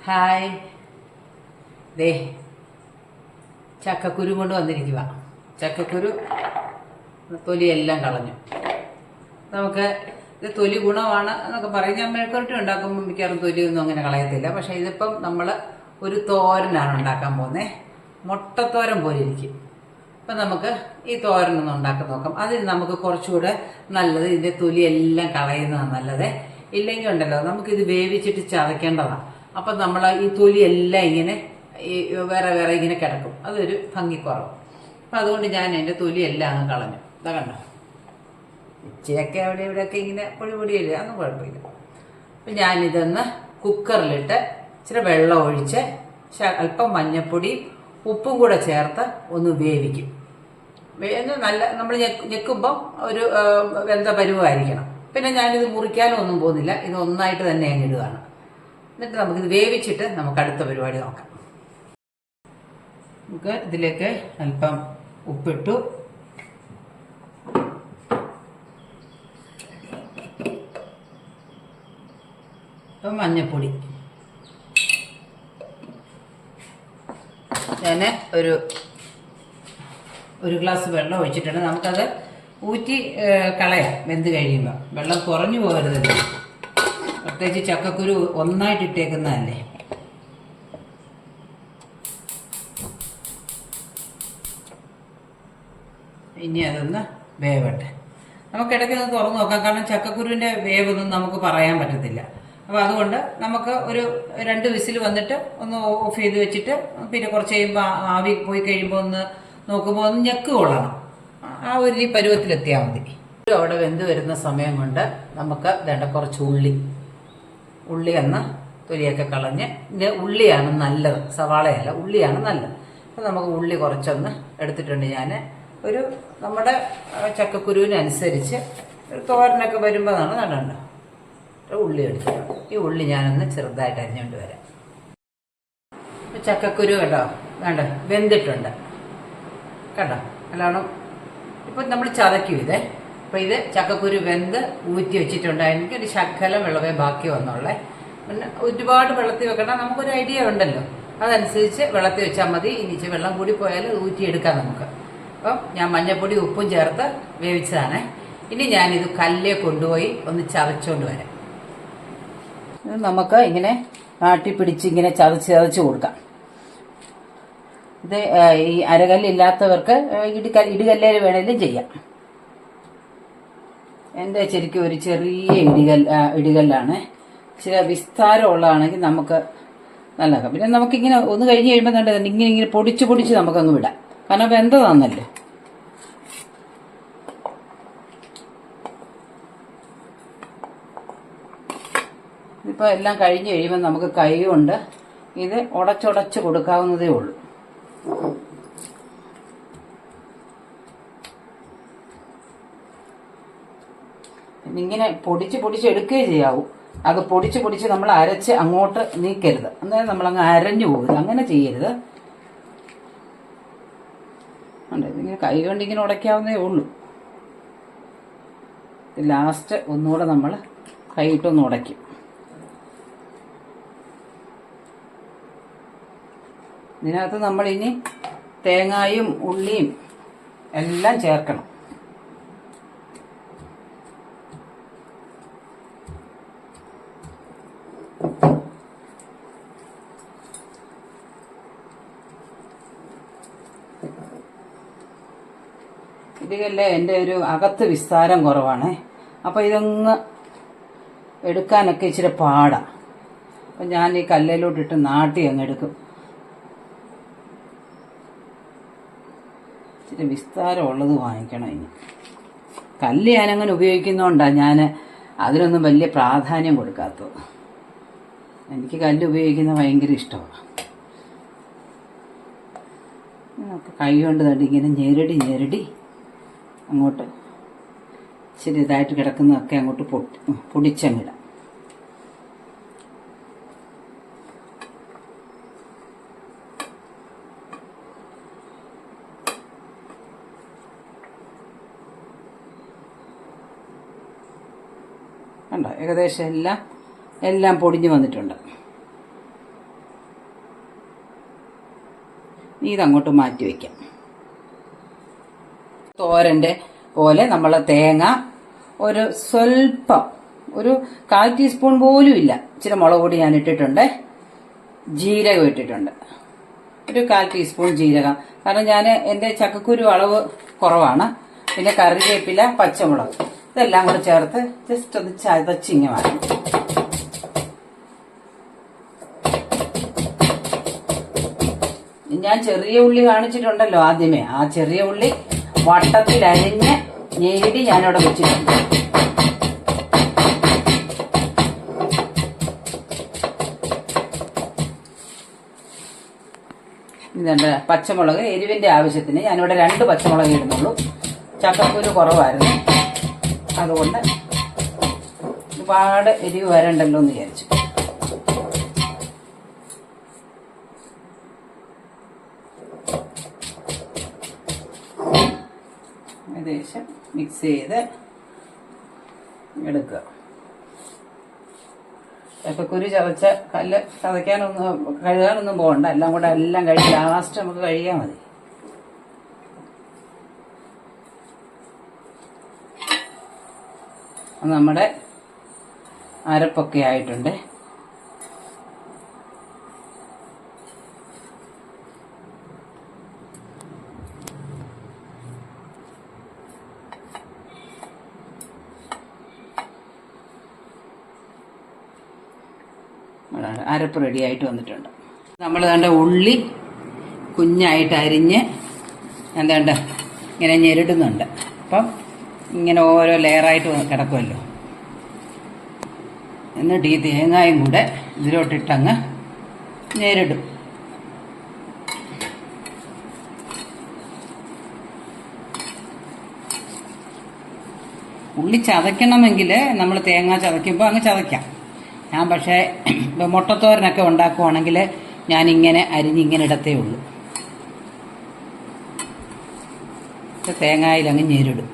Hi. ദേ ചക്കക്കുരു കൊണ്ട് വന്നിരിക്കുക. ചക്കക്കുരു തൊലിയെല്ലാം കളഞ്ഞു. നമുക്ക് ഇത് തൊലി ഗുണമാണ് എന്നൊക്കെ പറയും. ഞാൻ മെഴുക്കുവരട്ടി ഉണ്ടാക്കുമ്പോൾ മിക്കവാറും തൊലിയൊന്നും അങ്ങനെ കളയത്തില്ല. പക്ഷേ ഇതിപ്പം നമ്മൾ ഒരു തോരനാണ് ഉണ്ടാക്കാൻ പോകുന്നത്. മുട്ടത്തോരൻ പോലെ ഇരിക്കും. അപ്പം നമുക്ക് ഈ തോരനൊന്ന് ഉണ്ടാക്കി നോക്കാം. അതിന് നമുക്ക് കുറച്ചുകൂടെ നല്ലത് ഇതിൻ്റെ തൊലിയെല്ലാം കളയുന്നതാണ് നല്ലത്. ഇല്ലെങ്കിൽ ഉണ്ടല്ലോ നമുക്കിത് വേവിച്ചിട്ട് ചതയ്ക്കേണ്ടതാണ്. അപ്പം നമ്മൾ ഈ തൊലിയെല്ലാം ഇങ്ങനെ ഈ വേറെ വേറെ ഇങ്ങനെ കിടക്കും. അതൊരു ഭംഗിക്കുറവ്. അപ്പം അതുകൊണ്ട് ഞാൻ എൻ്റെ തൊലിയെല്ലാം അങ്ങ് കളഞ്ഞു. ഇതാ കണ്ടോ, ഇച്ചിരിയൊക്കെ അവിടെ ഇവിടെയൊക്കെ ഇങ്ങനെ പൊടിയില്ല, അതൊന്നും കുഴപ്പമില്ല. അപ്പം ഞാനിതൊന്ന് കുക്കറിലിട്ട് ഇച്ചിരി വെള്ളം ഒഴിച്ച് അല്പം മഞ്ഞൾപ്പൊടി ഉപ്പും കൂടെ ചേർത്ത് ഒന്ന് വേവിക്കും. നല്ല നമ്മൾ ഞെക്കുമ്പം ഒരു വെന്ത പരുവായിരിക്കണം. പിന്നെ ഞാനിത് മുറിക്കാനും ഒന്നും പോകുന്നില്ല. ഇത് ഒന്നായിട്ട് തന്നെ അങ്ങ് ഇടുകയാണ്. എന്നിട്ട് നമുക്കിത് വേവിച്ചിട്ട് നമുക്ക് അടുത്ത പരിപാടി നോക്കാം. നമുക്ക് ഇതിലേക്ക് അല്പം ഉപ്പിട്ടു, മഞ്ഞൾപ്പൊടി. ഞാൻ ഒരു ഗ്ലാസ് വെള്ളം ഒഴിച്ചിട്ടുണ്ട്. നമുക്കത് ഊറ്റി കളയാം വെന്ത് കഴിയുമ്പോൾ. വെള്ളം കുറഞ്ഞു പോകരുതല്ലോ, പ്രത്യേകിച്ച് ചക്കക്കുരു ഒന്നായിട്ട് ഇട്ടേക്കുന്നതല്ലേ. ഇനി അതൊന്ന് വേവട്ടെ. നമുക്കിടയ്ക്ക് ഒന്ന് തുറന്ന് നോക്കാം. കാരണം ചക്കക്കുരുവിൻ്റെ വേവൊന്നും നമുക്ക് പറയാൻ പറ്റത്തില്ല. അപ്പോൾ അതുകൊണ്ട് നമുക്ക് ഒരു 2 വിസിൽ വന്നിട്ട് ഒന്ന് ഓഫ് ചെയ്ത് വെച്ചിട്ട് പിന്നെ കുറച്ച് കഴിയുമ്പോൾ ആവി പോയി കഴിയുമ്പോൾ ഒന്ന് നോക്കുമ്പോൾ ഒന്ന് ഞെക്ക് കൊള്ളണം. ആ ഒരു പരുവത്തിലെത്തിയാൽ മതി. അവിടെ വെന്ത് വരുന്ന സമയം കൊണ്ട് നമുക്ക് വേണ്ട കുറച്ച് ഉള്ളി ഒന്ന് തൊലിയൊക്കെ കളഞ്ഞ്, ഉള്ളിയാണ് നല്ലത്, സവാളയല്ല, ഉള്ളിയാണ് നല്ലത്. അപ്പോൾ നമുക്ക് ഉള്ളി കുറച്ചൊന്ന് എടുത്തിട്ടുണ്ട്. ഞാൻ നമ്മുടെ ചക്കക്കുരുവിനനുസരിച്ച് ഒരു തോരനൊക്കെ വരുമ്പോൾ കണ്ടോ ഉള്ളി എടുത്തു. ഈ ഉള്ളി ഞാനൊന്ന് ചെറുതായിട്ട് അരിഞ്ഞുകൊണ്ട് വരാം. ചക്കക്കുരു കേട്ടോ വേണ്ട വെന്തിട്ടുണ്ട് കേട്ടോ. നല്ലോണം ഇപ്പം നമ്മൾ ചതയ്ക്കും ഇതേ. അപ്പോൾ ഇത് ചക്കക്കുരു വെന്ത് ഊറ്റി വെച്ചിട്ടുണ്ട്. എനിക്ക് ഒരു ശകലം വെള്ളമേ ബാക്കി വന്നുള്ളേ. പിന്നെ ഒരുപാട് വെള്ളത്തിൽ വെക്കണം. നമുക്കൊരു ഐഡിയ ഉണ്ടല്ലോ, അതനുസരിച്ച് വെള്ളത്തിൽ വെച്ചാൽ മതി. ഇനിച്ച് വെള്ളം കൂടി പോയാൽ ഊറ്റിയെടുക്കാം നമുക്ക്. അപ്പം ഞാൻ മഞ്ഞൾപ്പൊടി ഉപ്പും ചേർത്ത് വേവിച്ചതാണ്. ഇനി ഞാനിത് കല്ലിൽ കൊണ്ടുപോയി ഒന്ന് ചതച്ചുകൊണ്ട് വരാം. നമുക്ക് ഇങ്ങനെ ആട്ടിപ്പിടിച്ച് ഇങ്ങനെ ചതച്ച് കൊടുക്കാം. ഇത് ഈ അരകല്ലില്ലാത്തവർക്ക് ഇടികല്ലേൽ വേണേലും ചെയ്യാം. എൻ്റെ ശരിക്കും ഒരു ചെറിയ ഇടികല്ലാണ്. ചില വിസ്താരമുള്ളതാണെങ്കിൽ നമുക്ക് നല്ലതാക്കാം. പിന്നെ നമുക്കിങ്ങനെ ഒന്ന് കഴിഞ്ഞ് കഴിയുമ്പോൾ ഇങ്ങനെ പൊടിച്ച് നമുക്കങ്ങ് വിടാം. കാരണം വെന്തതാന്നല്ലോ. ഇതിപ്പോൾ എല്ലാം കഴിഞ്ഞ് കഴിയുമ്പോൾ നമുക്ക് കൈ കൊണ്ട് ഇത് ഉടച്ചുടച്ച് കൊടുക്കാവുന്നതേ ഉള്ളൂ. ഇങ്ങനെ പൊടിച്ച് എടുക്കുകയും ചെയ്യാവൂ. അത് പൊടിച്ച് നമ്മൾ അരച്ച് അങ്ങോട്ട് നീക്കരുത്. അന്നേരം നമ്മളങ്ങ് അരഞ്ഞു പോകരുത്. അങ്ങനെ ചെയ്യരുത്. ഇതിങ്ങനെ കൈ കൊണ്ട് ഇങ്ങനെ ഉടയ്ക്കാവുന്നതേ ഉള്ളൂ. ലാസ്റ്റ് ഒന്നുകൂടെ നമ്മൾ കൈയിട്ടൊന്ന് ഉടയ്ക്കും. ഇതിനകത്ത് നമ്മളിനി തേങ്ങായും ഉള്ളിയും എല്ലാം ചേർക്കണം. ഇതിലല്ലേ എൻ്റെ ഒരു അകത്ത് വിസ്താരം കുറവാണ്. അപ്പോൾ ഇതൊന്ന് എടുക്കാനൊക്കെ ഇച്ചിരി പാടാണ്. അപ്പം ഞാൻ ഈ കല്ലിലോട്ടിട്ട് നാട്ടി അങ്ങ് എടുക്കും. ഇച്ചിരി വിസ്താരമുള്ളത് വാങ്ങിക്കണം. ഇനി കല്ല് ഞാനങ്ങനെ ഉപയോഗിക്കുന്നതുകൊണ്ടാണ് ഞാൻ അതിനൊന്നും വലിയ പ്രാധാന്യം കൊടുക്കാത്തത്. എനിക്ക് കല്ല് ഉപയോഗിക്കുന്നത് ഭയങ്കര ഇഷ്ടമാണ്. കൈ കൊണ്ട് ഇങ്ങനെ ഞെരടി അങ്ങോട്ട് ഇച്ചിരി ഇതായിട്ട് കിടക്കുന്നതൊക്കെ അങ്ങോട്ട് പൊടിച്ചങ്ങിടാം. കണ്ടോ, ഏകദേശം എല്ലാം പൊടിഞ്ഞു വന്നിട്ടുണ്ട്. ഇതങ്ങോട്ട് മാറ്റി വയ്ക്കാം. തോരൻ്റെ പോലെ നമ്മൾ തേങ്ങ ഒരു സ്വല്പം, ഒരു 1/4 ടീസ്പൂൺ പോലും ഇല്ല, ഇച്ചിരി മുളക് പൊടി ഞാൻ ഇട്ടിട്ടുണ്ട്, ജീരകം ഇട്ടിട്ടുണ്ട്, ഒരു 1/4 ടീസ്പൂൺ ജീരകം. കാരണം ഞാൻ എൻ്റെ ചക്കക്കുരു അളവ് കുറവാണ്. പിന്നെ കറിവേപ്പില, പച്ചമുളക് ഇതെല്ലാം കൂടെ ചേർത്ത് ജസ്റ്റ് ഒന്ന് ചതച്ചിങ്ങ വേണം. ഞാൻ ചെറിയ ഉള്ളി കാണിച്ചിട്ടുണ്ടല്ലോ ആദ്യമേ, ആ ചെറിയ ഉള്ളി വട്ടത്തിൽ അരിഞ്ഞ് ഞെരടി ഞാനിവിടെ വെച്ചിട്ടുണ്ട്. ഇതുണ്ട് പച്ചമുളക്, എരിവിൻ്റെ ആവശ്യത്തിന് ഞാനിവിടെ 2 പച്ചമുളക് ഇടുന്നുള്ളൂ. ചക്കക്കുരു കുറവായിരുന്നു, അതുകൊണ്ട് ഒരുപാട് എരിവ് വരണ്ടല്ലോ എന്ന് വിചാരിച്ചു. ഏകദേശം മിക്സ് ചെയ്ത് എടുക്കുക. ചക്കക്കുരു ചതച്ച കല്ല് കഴുകാനൊന്നും പോകണ്ട, എല്ലാം കൂടെ എല്ലാം കഴിച്ച് ലാസ്റ്റ് നമുക്ക് കഴിയാൽ മതി. നമ്മുടെ അരപ്പൊക്കെ ആയിട്ടുണ്ട്. അരപ്പ് റെഡി ആയിട്ട് വന്നിട്ടുണ്ട്. നമ്മൾ വേണ്ട ഉള്ളി കുഞ്ഞായിട്ട് അരിഞ്ഞ് എന്താണ്ട് ഇങ്ങനെ ഞെരടുന്നുണ്ട്. അപ്പം ഇങ്ങനെ ഓരോ ലെയറായിട്ട് കിടക്കുമല്ലോ. എന്നിട്ട് ഈ തേങ്ങായും കൂടെ ഇതിലോട്ടിട്ടങ്ങ് ഞെരടും. ഉള്ളി ചതയ്ക്കണമെങ്കിൽ നമ്മൾ തേങ്ങ ചതയ്ക്കുമ്പോൾ അങ്ങ് ചതയ്ക്കാം. ഞാൻ പക്ഷേ മുട്ടത്തോരനൊക്കെ ഉണ്ടാക്കുവാണെങ്കിൽ ഞാനിങ്ങനെ അരിഞ്ഞിങ്ങനെ ഇടത്തേ ഉള്ളൂ. തേങ്ങയിലങ്ങ് ഞെരിടും.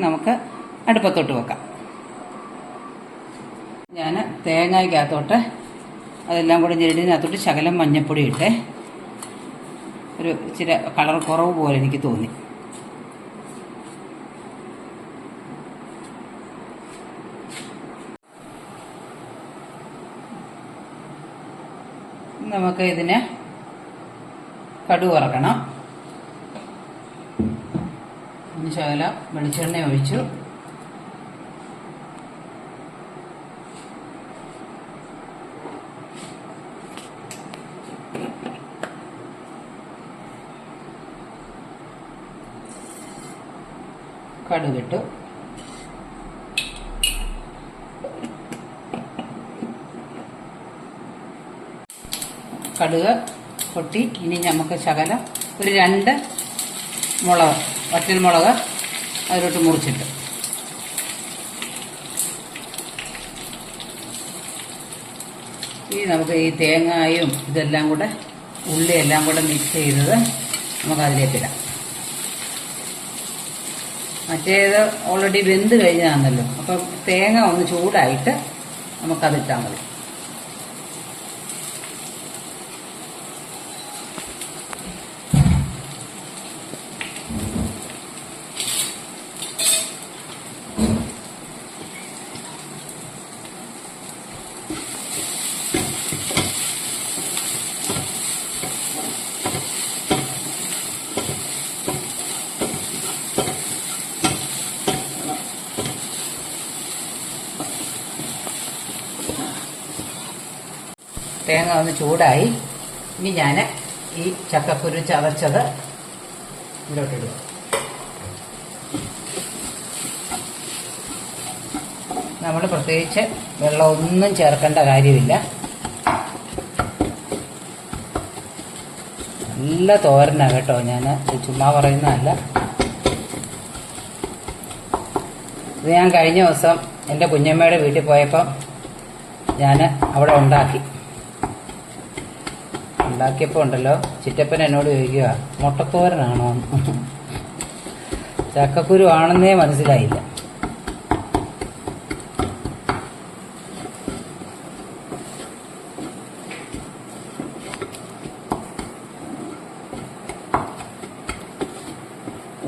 നമുക്ക് അടുപ്പത്തോട്ട് വെക്കാം. ഞാൻ തേങ്ങയ്ക്കകത്തോട്ട് അതെല്ലാം കൂടി ഞെരടിനകത്തോട്ട് ശകലം മഞ്ഞൾപ്പൊടി ഇട്ടേ, ഒരു ഇച്ചിരി കളർ കുറവ് പോലെ എനിക്ക് തോന്നി. നമുക്ക് ഇതിന് കടുക് വറക്കണം. ശകലം വെളിച്ചെണ്ണ ഒഴിച്ചു. കടുകിട്ടു. കടുക് പൊട്ടി. ഇനി നമുക്ക് ശകലം ഒരു 2 മുളക്, വറ്റൽ മുളക് അതിലോട്ട് മുറിച്ചിട്ട് ഇനി നമുക്ക് ഈ തേങ്ങയും ഇതെല്ലാം കൂടെ ഉള്ളിയെല്ലാം കൂടെ മിക്സ് ചെയ്തത് നമുക്കതിലേക്കിടാം. മറ്റേത് ഓൾറെഡി വെന്ത് കഴിഞ്ഞതാണല്ലോ, അപ്പം തേങ്ങ ഒന്ന് ചൂടായിട്ട് നമുക്കതിട്ടാൽ മതി. തേങ്ങ ഒന്ന് ചൂടായി. ഇനി ഞാൻ ഈ ചക്കക്കുരു ചതച്ചത് ഇതിലോട്ടിടുക. നമ്മൾ പ്രത്യേകിച്ച് വെള്ളമൊന്നും ചേർക്കേണ്ട കാര്യമില്ല. നല്ല തോരനാണ് കേട്ടോ, ഞാൻ ചുമ്മാ പറയുന്നതല്ല. ഇത് ഞാൻ കഴിഞ്ഞ ദിവസം എൻ്റെ കുഞ്ഞമ്മയുടെ വീട്ടിൽ പോയപ്പം ഞാൻ അവിടെ ഉണ്ടാക്കിയപ്പോൾ ഉണ്ടല്ലോ, ചിറ്റപ്പൻ എന്നോട് ചോദിക്കുക മുട്ടത്തോരനാണോ എന്ന്. ചക്കക്കുരു ആണെന്നേ മനസ്സിലായില്ല.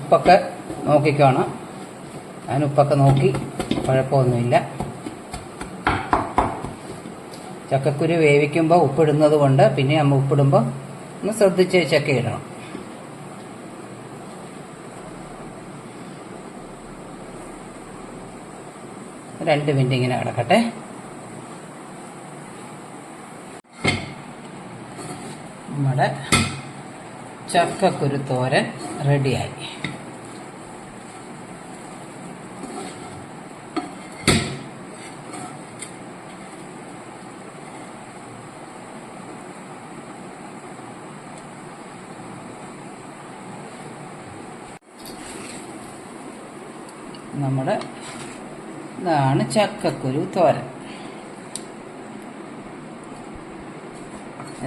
ഉപ്പൊക്കെ നോക്കിക്കോണം. ഞാൻ ഉപ്പൊക്കെ നോക്കി, കുഴപ്പമൊന്നുമില്ല. ചക്കക്കുരു വേവിക്കുമ്പോൾ ഉപ്പിടുന്നത് കൊണ്ട് പിന്നെ നമ്മൾ ഉപ്പിടുമ്പോൾ ഒന്ന് ശ്രദ്ധിച്ച് ചക്ക ഇടണം. രണ്ട് മിനിറ്റ് ഇങ്ങനെ കിടക്കട്ടെ. നമ്മുടെ ചക്കക്കുരു തോരൻ റെഡിയായി. നമ്മുടെ ഇതാണ് ചക്കക്കുരു തോരൻ.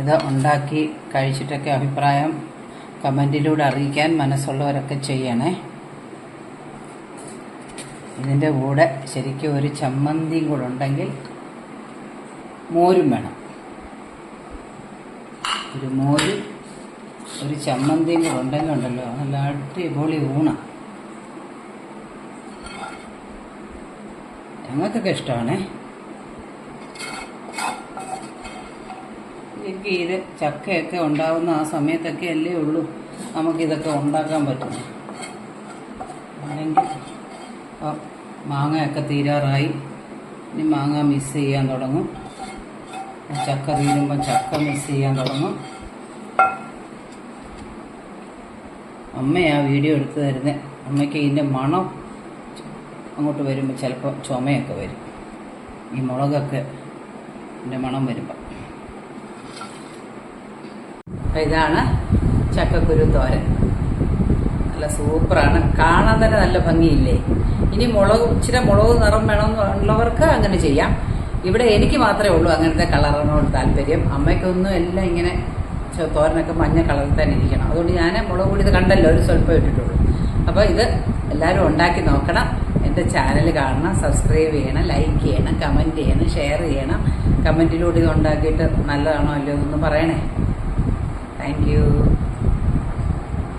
ഇത് ഉണ്ടാക്കി കഴിച്ചിട്ടൊക്കെ അഭിപ്രായം കമൻറ്റിലൂടെ അറിയിക്കാൻ മനസ്സുള്ളവരൊക്കെ ചെയ്യണേ. ഇതിൻ്റെ കൂടെ ശരിക്കും ഒരു ചമ്മന്തിയും കൂടെ ഉണ്ടെങ്കിൽ, മോരും വേണം. ഒരു മോരും ഒരു ചമ്മന്തിയും കൂടെ ഉണ്ടെങ്കിൽ ഉണ്ടല്ലോ നല്ല അടിപൊളി ഊണാണ്. ഞങ്ങൾക്കൊക്കെ ഇഷ്ടമാണേ. എനിക്ക് ഇത് ചക്കയൊക്കെ ഉണ്ടാകുന്ന ആ സമയത്തൊക്കെ അല്ലേ ഉള്ളൂ നമുക്കിതൊക്കെ ഉണ്ടാക്കാൻ പറ്റും. അല്ലെങ്കിൽ മാങ്ങയൊക്കെ തീരാറായി. ഇനി മാങ്ങ മിസ് ചെയ്യാൻ തുടങ്ങും. ചക്ക തീരുമ്പോൾ ചക്ക മിസ് ചെയ്യാൻ തുടങ്ങും. അമ്മയാ വീഡിയോ എടുത്തു തരുന്നത്. അമ്മയ്ക്ക് ഇതിൻ്റെ മണം അങ്ങോട്ട് വരുമ്പോൾ ചിലപ്പോൾ ചുമയൊക്കെ വരും. ഈ മുളകൊക്കെ ഇതിൻ്റെ മണം വരുമ്പോൾ. അപ്പം ഇതാണ് ചക്കക്കുരു തോരൻ. നല്ല സൂപ്പറാണ്. കാണാൻ തന്നെ നല്ല ഭംഗിയില്ലേ. ഇനി ഇച്ചിരി മുളക് നിറം വേണമെന്നുള്ളവർക്ക് അങ്ങനെ ചെയ്യാം. ഇവിടെ എനിക്ക് മാത്രമേ ഉള്ളൂ അങ്ങനത്തെ കളറിനോട് താല്പര്യം. അമ്മയ്ക്കൊന്നും എല്ലാം ഇങ്ങനെ തോരനൊക്കെ മഞ്ഞ കളറിൽ തന്നെ ഇരിക്കണം. അതുകൊണ്ട് ഞാൻ മുളക് പൊടി ഇത് കണ്ടല്ലോ ഒരു സ്വല്പം ഇട്ടിട്ടുള്ളൂ. അപ്പോൾ ഇത് എല്ലാവരും ഉണ്ടാക്കി നോക്കണം. എൻ്റെ ചാനൽ കാണണം, സബ്സ്ക്രൈബ് ചെയ്യണം, ലൈക്ക് ചെയ്യണം, കമൻറ്റ് ചെയ്യണം, ഷെയർ ചെയ്യണം. കമൻറ്റിലൂടെ ഇത് ഉണ്ടാക്കിയിട്ട് നല്ലതാണോ അല്ലയോ എന്നൊന്ന് പറയണേ. Thank you.